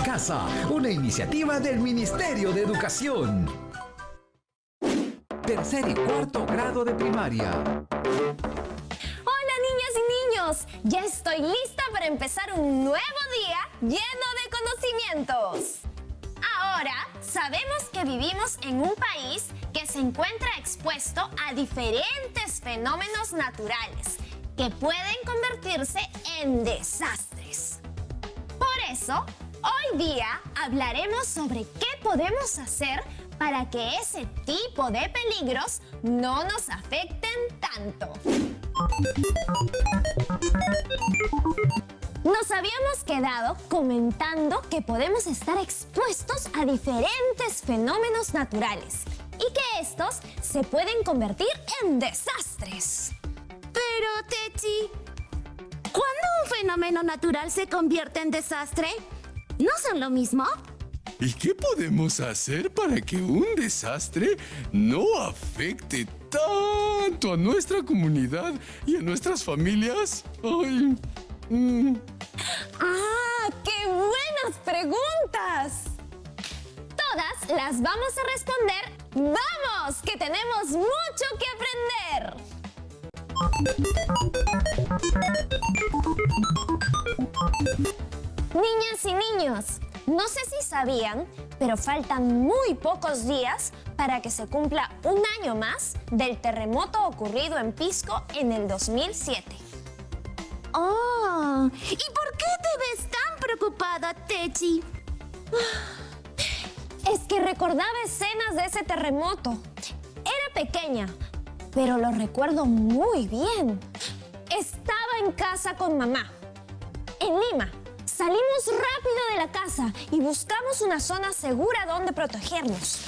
casa, una iniciativa del Ministerio de Educación. Tercer y cuarto grado de primaria. Hola niñas y niños, ya estoy lista para empezar un nuevo día lleno de conocimientos. Ahora sabemos que vivimos en un país que se encuentra expuesto a diferentes fenómenos naturales que pueden convertirse en desastres. Por eso, hoy día hablaremos sobre qué podemos hacer para que ese tipo de peligros no nos afecten tanto. Nos habíamos quedado comentando que podemos estar expuestos a diferentes fenómenos naturales y que estos se pueden convertir en desastres. Pero, Techi, ¿cuándo un fenómeno natural se convierte en desastre? ¿No son lo mismo? ¿Y qué podemos hacer para que un desastre no afecte tanto a nuestra comunidad y a nuestras familias? ¡Ay! ¡Ah, qué buenas preguntas! Todas las vamos a responder. ¡Vamos, que tenemos mucho que aprender! Niñas y niños, no sé si sabían, pero faltan muy pocos días para que se cumpla un año más del terremoto ocurrido en Pisco en el 2007. Oh, ¿y por qué te ves tan preocupada, Techi? Es que recordaba escenas de ese terremoto. Era pequeña, pero lo recuerdo muy bien. Estaba en casa con mamá. En Lima, salimos rápido de la casa y buscamos una zona segura donde protegernos.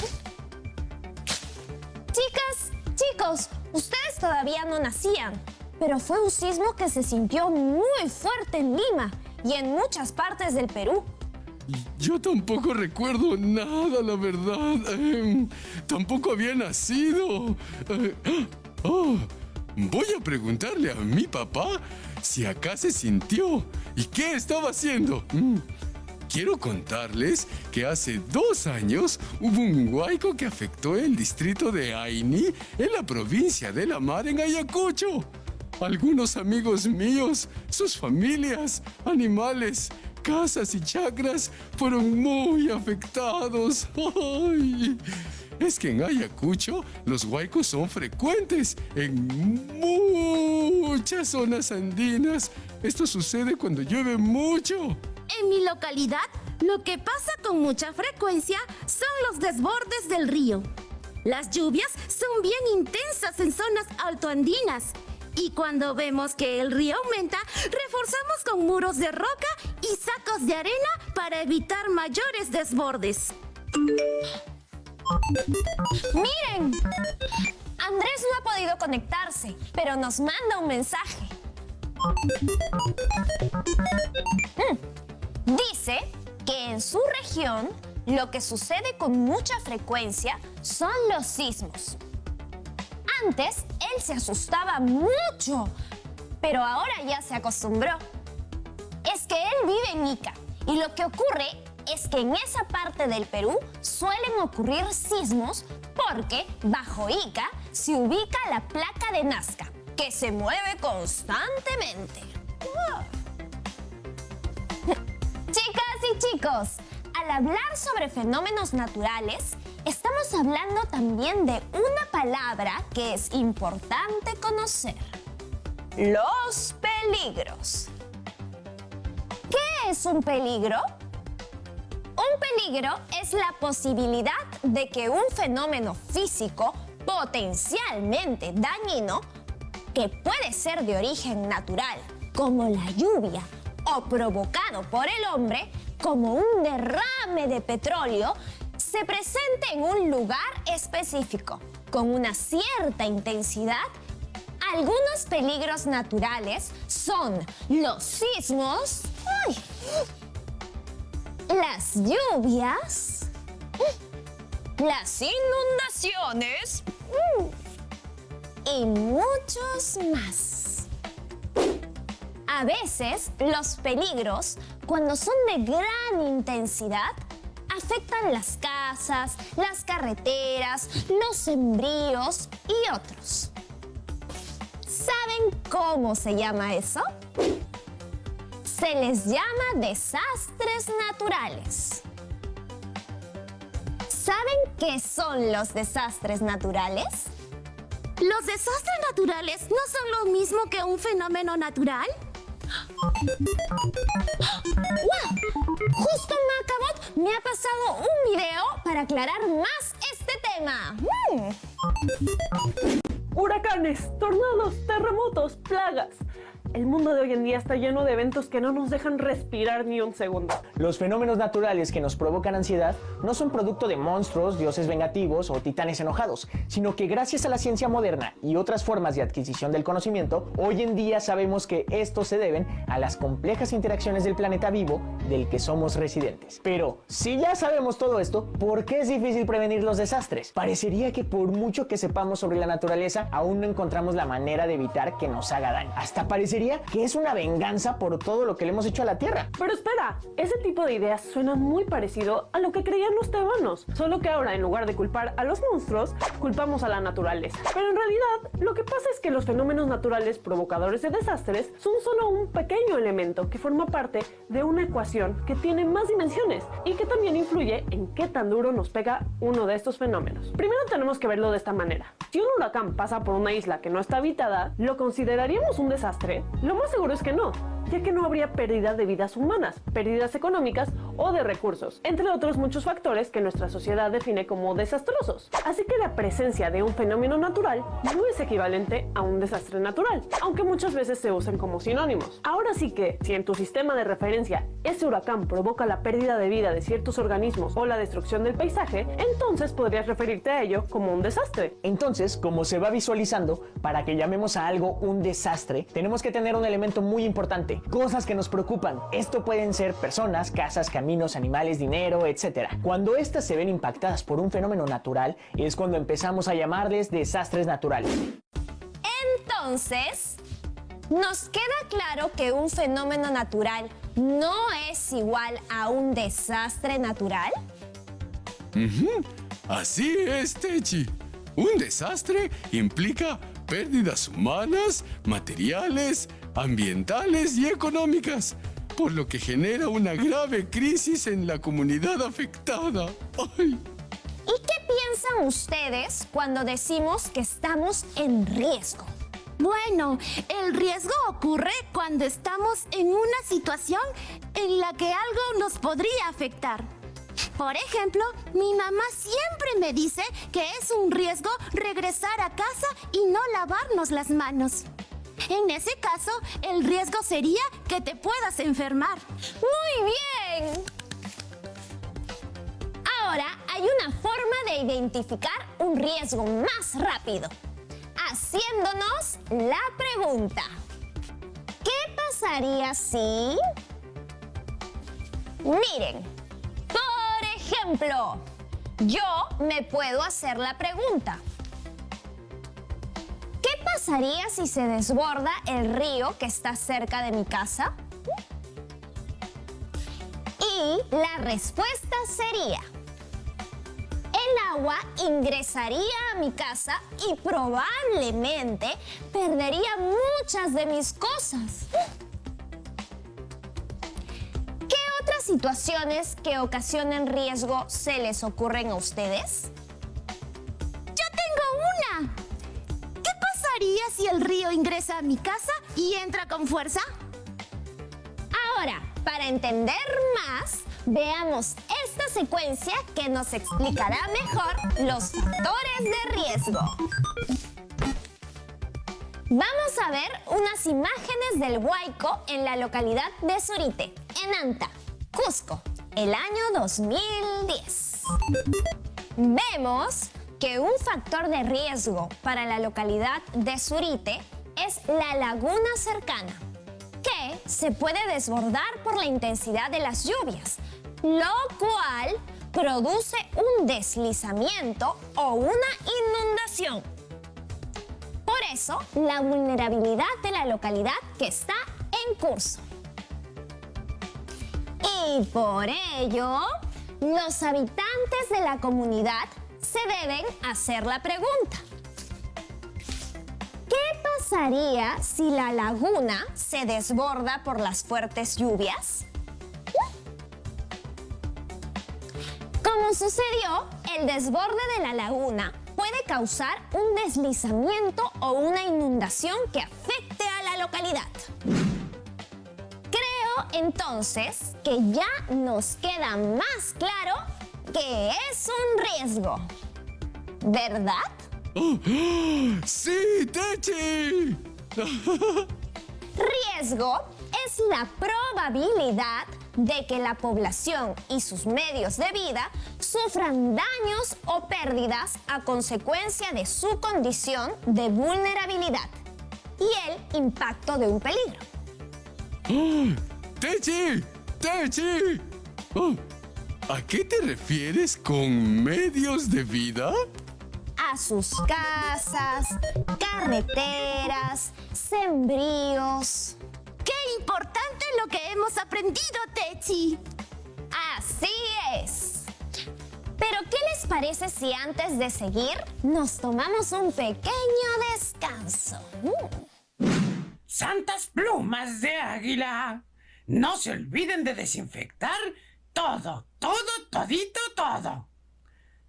Chicas, chicos, ustedes todavía no nacían, pero fue un sismo que se sintió muy fuerte en Lima y en muchas partes del Perú. Yo tampoco recuerdo nada, la verdad. Tampoco había nacido. Voy a preguntarle a mi papá si acá se sintió y qué estaba haciendo. Quiero contarles que hace 2 años hubo un huaico que afectó el distrito de Aini en la provincia de La Mar, en Ayacucho. Algunos amigos míos, sus familias, animales, casas y chacras fueron muy afectados. ¡Ay! Es que en Ayacucho los huaicos son frecuentes en muchas zonas andinas. Esto sucede cuando llueve mucho. En mi localidad, lo que pasa con mucha frecuencia son los desbordes del río. Las lluvias son bien intensas en zonas altoandinas. Y cuando vemos que el río aumenta, reforzamos con muros de roca y sacos de arena para evitar mayores desbordes. ¡Miren! Andrés no ha podido conectarse, pero nos manda un mensaje. Dice que en su región lo que sucede con mucha frecuencia son los sismos. Antes él se asustaba mucho, pero ahora ya se acostumbró. Es que él vive en Ica y lo que ocurre es que en esa parte del Perú suelen ocurrir sismos porque bajo Ica se ubica la placa de Nazca, que se mueve constantemente. Chicas y chicos, al hablar sobre fenómenos naturales, estamos hablando también de una palabra que es importante conocer: los peligros. ¿Qué es un peligro? Un peligro es la posibilidad de que un fenómeno físico potencialmente dañino, que puede ser de origen natural, como la lluvia, o provocado por el hombre, como un derrame de petróleo, se presente en un lugar específico, con una cierta intensidad. Algunos peligros naturales son los sismos, las lluvias, las inundaciones y muchos más. A veces, los peligros, cuando son de gran intensidad, afectan las casas, las carreteras, los sembríos y otros. ¿Saben cómo se llama eso? Se les llama desastres naturales. ¿Saben qué son los desastres naturales? ¿Los desastres naturales no son lo mismo que un fenómeno natural? ¡Wow! Justo Macabot me ha pasado un video para aclarar más este tema. Huracanes, tornados, terremotos, plagas. El mundo de hoy en día está lleno de eventos que no nos dejan respirar ni un segundo. Los fenómenos naturales que nos provocan ansiedad no son producto de monstruos, dioses vengativos o titanes enojados, sino que gracias a la ciencia moderna y otras formas de adquisición del conocimiento, hoy en día sabemos que estos se deben a las complejas interacciones del planeta vivo del que somos residentes. Pero, si ya sabemos todo esto, ¿por qué es difícil prevenir los desastres? Parecería que por mucho que sepamos sobre la naturaleza, aún no encontramos la manera de evitar que nos haga daño. Hasta parecería que es una venganza por todo lo que le hemos hecho a la Tierra. Pero espera, ese tipo de ideas suenan muy parecido a lo que creían los tebanos, solo que ahora en lugar de culpar a los monstruos, culpamos a la naturaleza. Pero en realidad, lo que pasa es que los fenómenos naturales provocadores de desastres son solo un pequeño elemento que forma parte de una ecuación que tiene más dimensiones y que también influye en qué tan duro nos pega uno de estos fenómenos. Primero tenemos que verlo de esta manera. Si un huracán pasa por una isla que no está habitada, ¿lo consideraríamos un desastre? Lo más seguro es que no, ya que no habría pérdida de vidas humanas, pérdidas económicas o de recursos, entre otros muchos factores que nuestra sociedad define como desastrosos. Así que la presencia de un fenómeno natural no es equivalente a un desastre natural, aunque muchas veces se usan como sinónimos. Ahora sí que, si en tu sistema de referencia ese huracán provoca la pérdida de vida de ciertos organismos o la destrucción del paisaje, entonces podrías referirte a ello como un desastre. Entonces, como se va visualizando, para que llamemos a algo un desastre, tenemos que tener un elemento muy importante: cosas que nos preocupan. Esto pueden ser personas, casas, caminos, animales, dinero, etc. Cuando estas se ven impactadas por un fenómeno natural, es cuando empezamos a llamarles desastres naturales. Entonces, nos queda claro que un fenómeno natural no es igual a un desastre natural. Así es, Techi. Un desastre implica pérdidas humanas, materiales, ambientales y económicas, por lo que genera una grave crisis en la comunidad afectada. ¡Ay! ¿Y qué piensan ustedes cuando decimos que estamos en riesgo? Bueno, el riesgo ocurre cuando estamos en una situación en la que algo nos podría afectar. Por ejemplo, mi mamá siempre me dice que es un riesgo regresar a casa y no lavarnos las manos. En ese caso, el riesgo sería que te puedas enfermar. ¡Muy bien! Ahora hay una forma de identificar un riesgo más rápido, haciéndonos la pregunta: ¿qué pasaría si...? Miren, por ejemplo, yo me puedo hacer la pregunta: ¿qué pasaría si se desborda el río que está cerca de mi casa? Y la respuesta sería: el agua ingresaría a mi casa y probablemente perdería muchas de mis cosas. ¿Qué otras situaciones que ocasionen riesgo se les ocurren a ustedes? ¡Yo tengo una! ¿Qué pasaría si el río ingresa a mi casa y entra con fuerza? Ahora, para entender más, veamos esta secuencia que nos explicará mejor los factores de riesgo. Vamos a ver unas imágenes del huaico en la localidad de Surite, en Anta, Cusco, el año 2010. Vemos que un factor de riesgo para la localidad de Surite es la laguna cercana, que se puede desbordar por la intensidad de las lluvias, lo cual produce un deslizamiento o una inundación. Por eso, la vulnerabilidad de la localidad que está en curso. Y por ello, los habitantes de la comunidad se deben hacer la pregunta: ¿qué pasaría si la laguna se desborda por las fuertes lluvias? Como sucedió, el desborde de la laguna puede causar un deslizamiento o una inundación que afecte a la localidad. Creo entonces que ya nos queda más claro que es un riesgo, ¿verdad? ¡Sí, Techi! Riesgo es la probabilidad de que la población y sus medios de vida sufran daños o pérdidas a consecuencia de su condición de vulnerabilidad y el impacto de un peligro. ¡Techi! ¡Techi! ¿A qué te refieres con medios de vida? A sus casas, carreteras, sembríos. ¡Qué importante lo que hemos aprendido, Techi! Así es. Pero ¿qué les parece si antes de seguir nos tomamos un pequeño descanso? ¡Santas plumas de águila! No se olviden de desinfectar todo.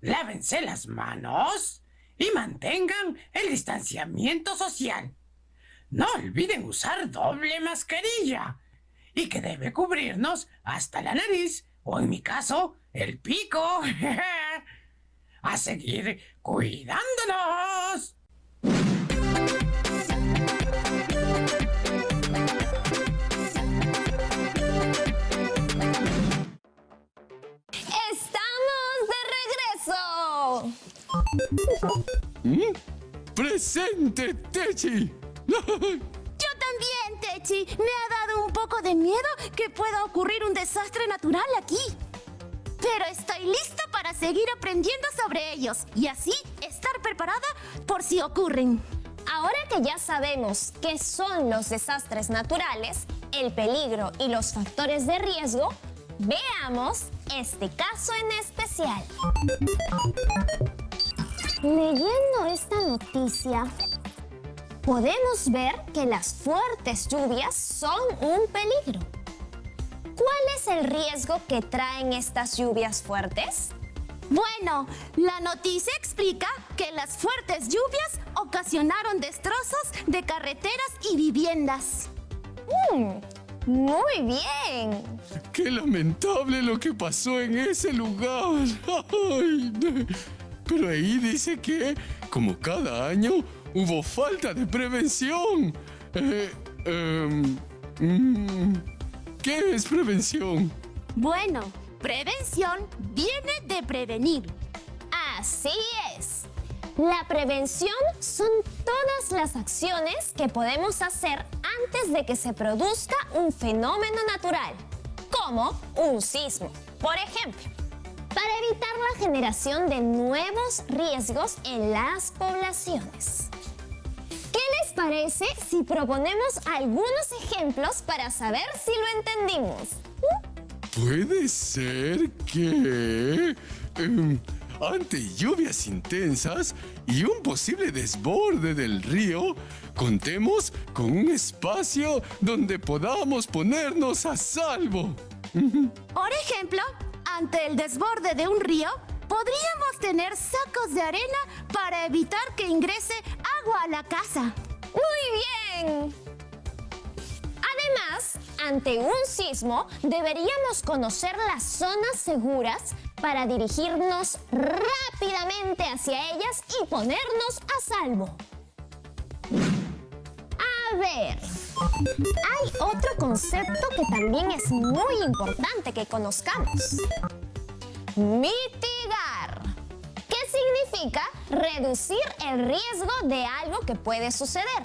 Lávense las manos y mantengan el distanciamiento social. No olviden usar doble mascarilla y que debe cubrirnos hasta la nariz o, en mi caso, el pico. ¡A seguir cuidándonos! ¡Estamos de regreso! ¡Presente, Techi! Yo también, Techi. Me ha dado un poco de miedo que pueda ocurrir un desastre natural aquí. Pero estoy lista para seguir aprendiendo sobre ellos y así estar preparada por si ocurren. Ahora que ya sabemos qué son los desastres naturales, el peligro y los factores de riesgo, veamos este caso en especial. Leyendo esta noticia, podemos ver que las fuertes lluvias son un peligro. ¿Cuál es el riesgo que traen estas lluvias fuertes? Bueno, la noticia explica que las fuertes lluvias ocasionaron destrozos de carreteras y viviendas. Muy bien. ¡Qué lamentable lo que pasó en ese lugar! ¡Ay! Pero ahí dice que, como cada año, hubo falta de prevención. ¿Qué es prevención? Bueno, prevención viene de prevenir. Así es. La prevención son todas las acciones que podemos hacer antes de que se produzca un fenómeno natural, como un sismo, por ejemplo, para evitar la generación de nuevos riesgos en las poblaciones. ¿Qué les parece si proponemos algunos ejemplos para saber si lo entendimos? Puede ser que... ante lluvias intensas y un posible desborde del río, contemos con un espacio donde podamos ponernos a salvo. Por ejemplo, ante el desborde de un río, podríamos tener sacos de arena para evitar que ingrese agua a la casa. ¡Muy bien! Además, ante un sismo, deberíamos conocer las zonas seguras para dirigirnos rápidamente hacia ellas y ponernos a salvo. A ver, hay otro concepto que también es muy importante que conozcamos. Mitigar. ¿Qué significa reducir el riesgo de algo que puede suceder?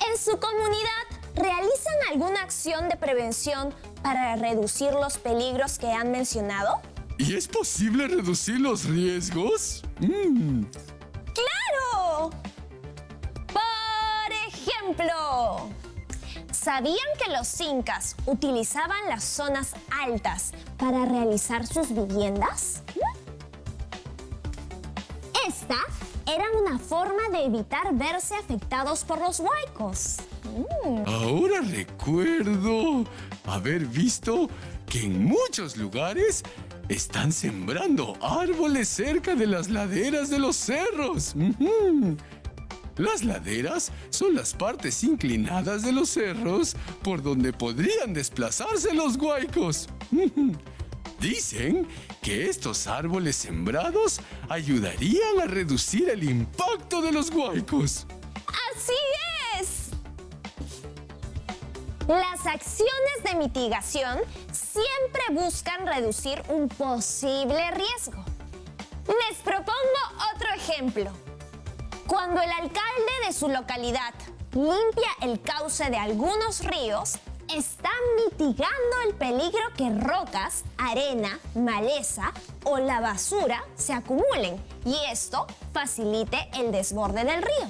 ¿En su comunidad realizan alguna acción de prevención para reducir los peligros que han mencionado? ¿Y es posible reducir los riesgos? ¡Claro! Por ejemplo, ¿Sabían que los incas utilizaban las zonas altas para realizar sus viviendas? Esta era una forma de evitar verse afectados por los huaicos. Ahora recuerdo haber visto que en muchos lugares están sembrando árboles cerca de las laderas de los cerros. Las laderas son las partes inclinadas de los cerros por donde podrían desplazarse los huaicos. Dicen que estos árboles sembrados ayudarían a reducir el impacto de los huaicos. ¡Así es! Las acciones de mitigación siempre buscan reducir un posible riesgo. Les propongo otro ejemplo. Cuando el alcalde de su localidad limpia el cauce de algunos ríos, está mitigando el peligro que rocas, arena, maleza o la basura se acumulen y esto facilite el desborde del río.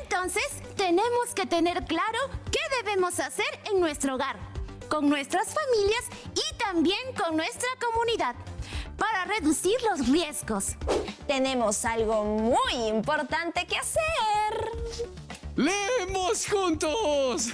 Entonces, tenemos que tener claro qué debemos hacer en nuestro hogar, con nuestras familias y también con nuestra comunidad para reducir los riesgos. Tenemos algo muy importante que hacer. ¡Leemos juntos!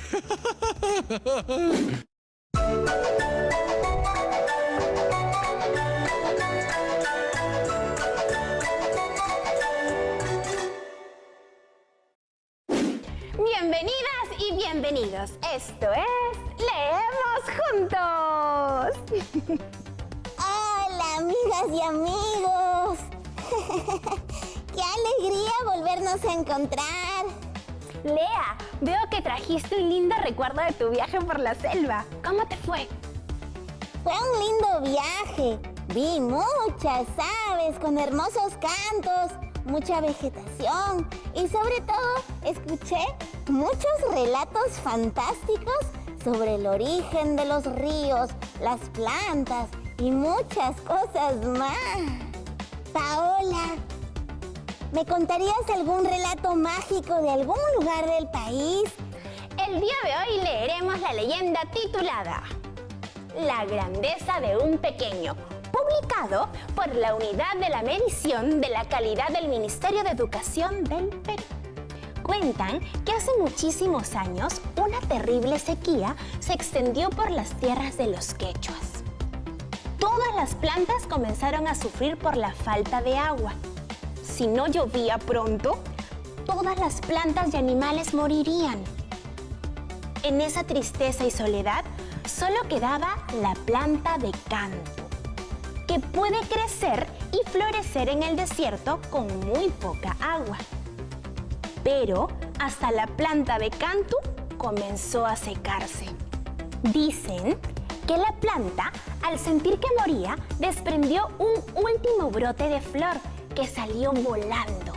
Bienvenidas y bienvenidos. Esto es Leemos Juntos. Hola, amigas y amigos. ¡Qué alegría volvernos a encontrar! Lea, veo que trajiste un lindo recuerdo de tu viaje por la selva. ¿Cómo te fue? Fue un lindo viaje. Vi muchas aves con hermosos cantos, mucha vegetación y sobre todo escuché muchos relatos fantásticos sobre el origen de los ríos, las plantas y muchas cosas más. Paola, ¿me contarías algún relato mágico de algún lugar del país? El día de hoy leeremos la leyenda titulada La grandeza de un pequeño, publicado por la Unidad de la Medición de la Calidad del Ministerio de Educación del Perú. Cuentan que hace muchísimos años una terrible sequía se extendió por las tierras de los quechuas. Todas las plantas comenzaron a sufrir por la falta de agua. Si no llovía pronto, todas las plantas y animales morirían. En esa tristeza y soledad, solo quedaba la planta de cantu, que puede crecer y florecer en el desierto con muy poca agua. Pero hasta la planta de cantu comenzó a secarse. Dicen que la planta, al sentir que moría, desprendió un último brote de flor que salió volando.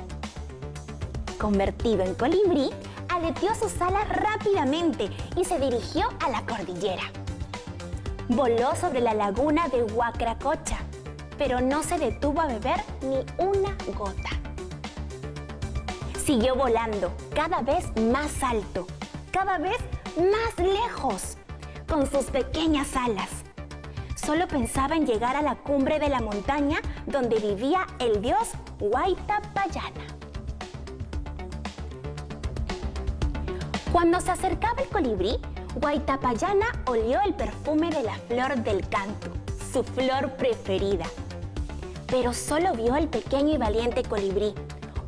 Convertido en colibrí, aleteó sus alas rápidamente y se dirigió a la cordillera. Voló sobre la laguna de Huacracocha, pero no se detuvo a beber ni una gota. Siguió volando cada vez más alto, cada vez más lejos, con sus pequeñas alas. Solo pensaba en llegar a la cumbre de la montaña donde vivía el dios Huaytapallana. Cuando se acercaba el colibrí, Huaytapallana olió el perfume de la flor del cantu, su flor preferida. Pero solo vio al pequeño y valiente colibrí,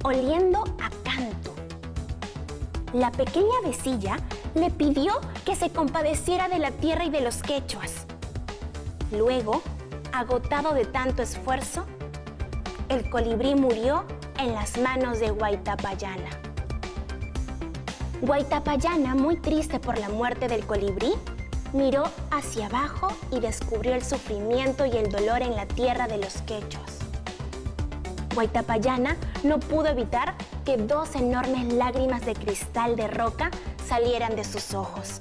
oliendo a cantu. La pequeña avecilla le pidió que se compadeciera de la tierra y de los quechuas. Luego, agotado de tanto esfuerzo, el colibrí murió en las manos de Huaytapallana. Huaytapallana, muy triste por la muerte del colibrí, miró hacia abajo y descubrió el sufrimiento y el dolor en la tierra de los quechuas. Huaytapallana no pudo evitar que dos enormes lágrimas de cristal de roca salieran de sus ojos,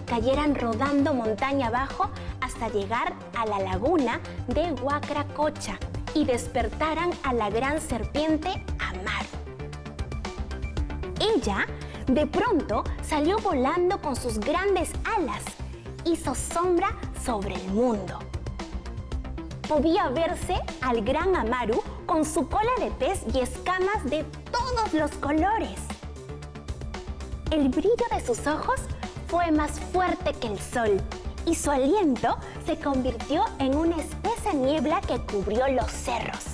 cayeran rodando montaña abajo hasta llegar a la laguna de Huacracocha y despertaran a la gran serpiente Amaru. Ella De pronto salió volando con sus grandes alas. Hizo sombra sobre el mundo. Podía verse al gran Amaru con su cola de pez y escamas de todos los colores. El brillo de sus ojos fue más fuerte que el sol y su aliento se convirtió en una espesa niebla que cubrió los cerros.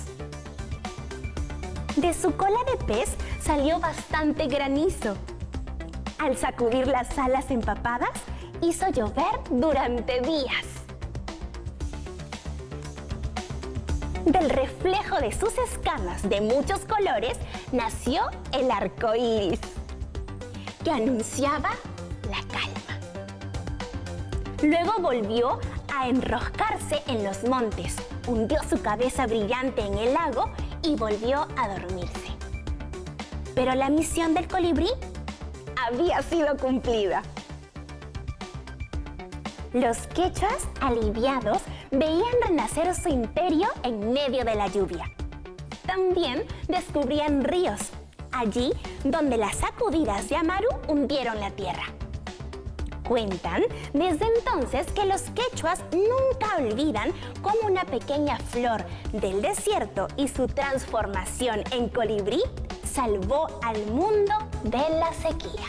De su cola de pez salió bastante granizo. Al sacudir las alas empapadas, hizo llover durante días. Del reflejo de sus escamas de muchos colores nació el arco iris, que anunciaba la calma. Luego volvió a enroscarse en los montes, hundió su cabeza brillante en el lago y volvió a dormirse. Pero la misión del colibrí había sido cumplida. Los quechuas, aliviados, veían renacer su imperio en medio de la lluvia. También descubrían ríos, allí donde las sacudidas de Amaru hundieron la tierra. Cuentan desde entonces que los quechuas nunca olvidan cómo una pequeña flor del desierto y su transformación en colibrí salvó al mundo de la sequía.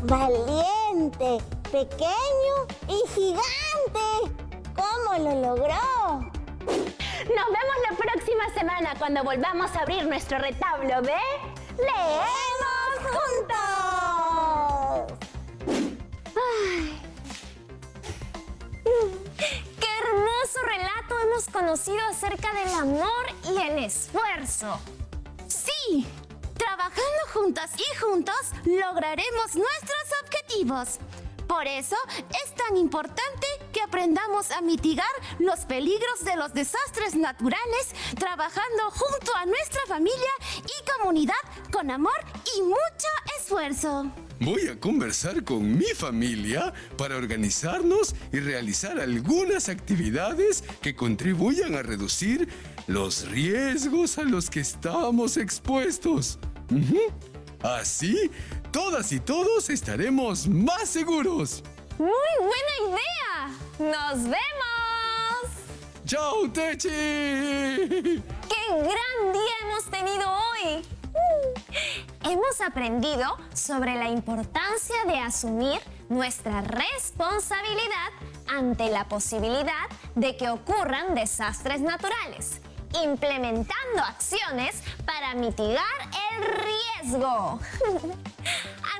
Valiente, pequeño y gigante. ¿Cómo lo logró? Nos vemos la próxima semana cuando volvamos a abrir nuestro retablo de ¡Leemos juntos! ¡Qué hermoso relato hemos conocido acerca del amor y el esfuerzo! Sí, trabajando juntas y juntos lograremos nuestros objetivos. Por eso es tan importante que aprendamos a mitigar los peligros de los desastres naturales, trabajando junto a nuestra familia y comunidad con amor y mucho esfuerzo. Voy a conversar con mi familia para organizarnos y realizar algunas actividades que contribuyan a reducir los riesgos a los que estamos expuestos. Así, todas y todos estaremos más seguros. ¡Muy buena idea! ¡Nos vemos! ¡Chao, Techi! ¡Qué gran día hemos tenido hoy! Hemos aprendido sobre la importancia de asumir nuestra responsabilidad ante la posibilidad de que ocurran desastres naturales, implementando acciones para mitigar el riesgo.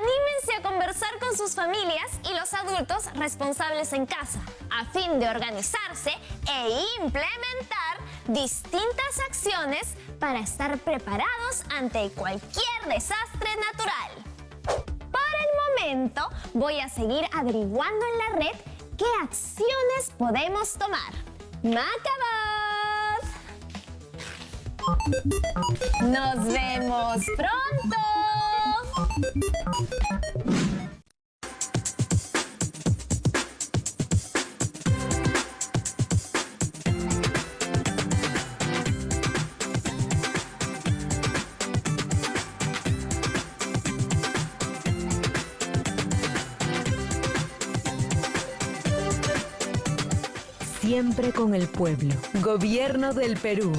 Anímense a conversar con sus familias y los adultos responsables en casa, a fin de organizarse e implementar distintas acciones para estar preparados ante cualquier desastre natural. Por el momento, voy a seguir averiguando en la red qué acciones podemos tomar. ¡Macabot! ¡Nos vemos pronto! Siempre con el pueblo. Gobierno del Perú.